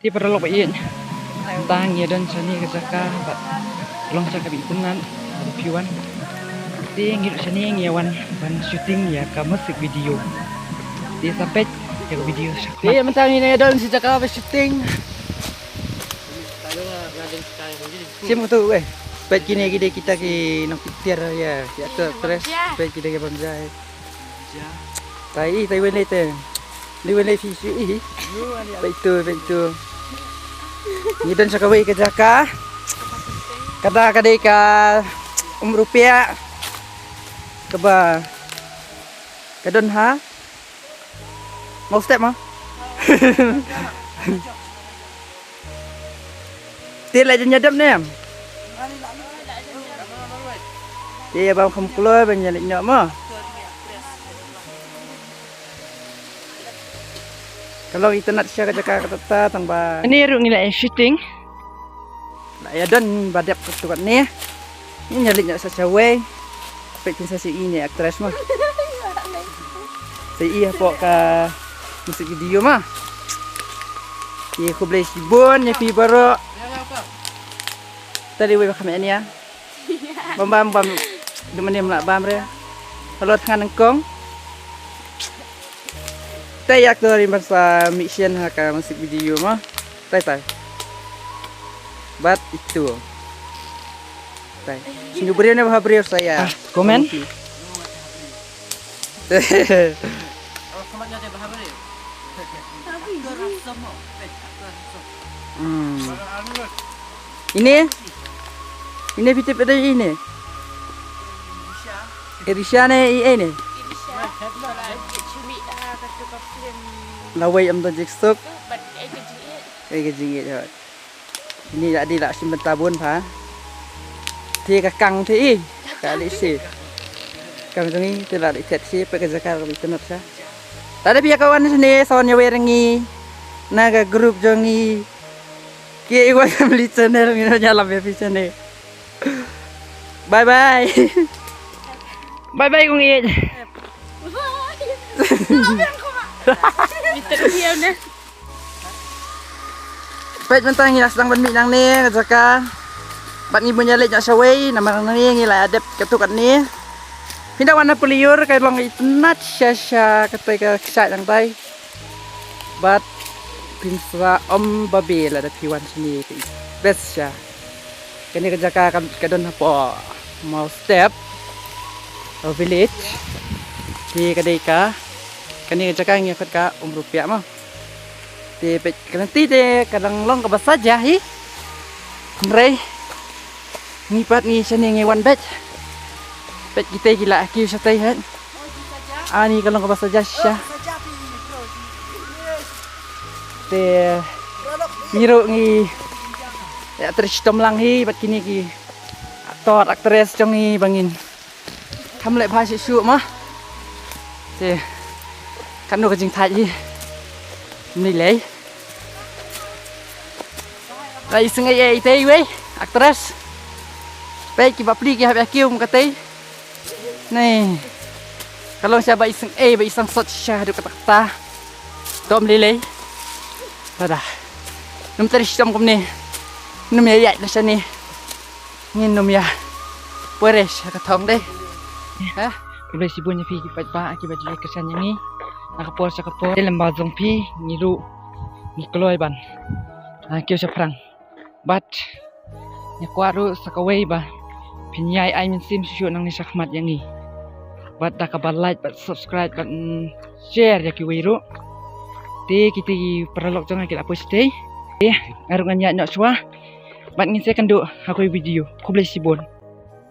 Ti perlu bayin. Tang ya dan sani ke saka bat long saka bitunan piwan. Ti ngir sani ngiawan ban syuting ya ka musik video. Ti sampai ya video saka. Ti mentang ini dan si saka ba syuting. Siapa tu weh? Pet kini kita ki nak pikir ya, ya terus pet kita ke banjai. Tai wen lete. Li wen le fi sui. Betul. Ni dan sakawai ke jaka. Kada kadai ka rupiah. Keba. Kadon ha? Mau step mah? Tiada nyadap ni. Dia bang kamu keluar banyak nyok mah. Kalau kita nak share kerja kata tambah. Ini ruk nilai shooting. Nak ya don badap ketukat ni. Ini nyalik nak sasawai. Pekin sasi ini aktris mah. Saya iya pok ka musik video mah. Ye aku beli sibun ya pi baru. Tadi wei kami ni ya. Bam. Dimana melak bam re. Kalau tengah nengkong. Tay aktor di masa mission haka musik video mah. Tay. Bat itu. Tay. Sini berian apa berian saya. Komen. Ini fitip ada ini. Irisha ini. Lawai am tojek stok. Jingit. Ini dak di lak simpen tabun pa. Thi kakang thi. Kali si. Kami tungi tidak lihat si pekerja itu nafsa. Tadi pihak kawan sini soalnya werengi. Naga grup jongi. Ki iwan beli channel ngino nyala be channel. Bye. Bye kong iit. Pet mentang ngilas sedang benmik nang ni kejaka. Bat ngi menyalik nak sawai nama nang ni ngilai adep ketukat ni. Pindah warna peliur kay long itnat syasya katay ka kisat nang tay. Bat pinsa babe la da piwan sini best siya. Kani kejaka kadon po mau step village di kadai ka kani kejaka ngikut ka rupiah mah. Di nanti de kadang long ke saja hi. Mrei ngipat ni sini ngewan bet. Bet kita gila kiu satai han. Ani kalau ke saja syah. Te miro ngi ya terstom lang hi bat kini ki aktor aktris jongi bangin. Kamu lek bahasa syuk mah. Te kan nu kejing thai hi. Nilai. Rai sengai ai tei we aktris. Baik ki bapli ki habis kiu mkatai. Nih. Kalau siapa iseng iseng sot syah du kata-kata. Tom lilai. Dah. Num terstom kum ni. Num ya na siya ni. Ngin num ya. Pueres ka thong deh. Ha? Kulay sibun niya pi pa akibat juli kesan yang ni. Nakapor sa kapor lembah zongpi ngiru nikoloy ban. Kyo sa prang. But nyakwaru sa kaway ba. Pinyay ay min sim susyo nang ni sakmat yang ni. But nakabal like but subscribe but share ya kiwiru. Ti kita peralok jangan kita post stay. Ngarungan nya nyok swa. Bat ngin saya kan do aku video. Kulay sibun.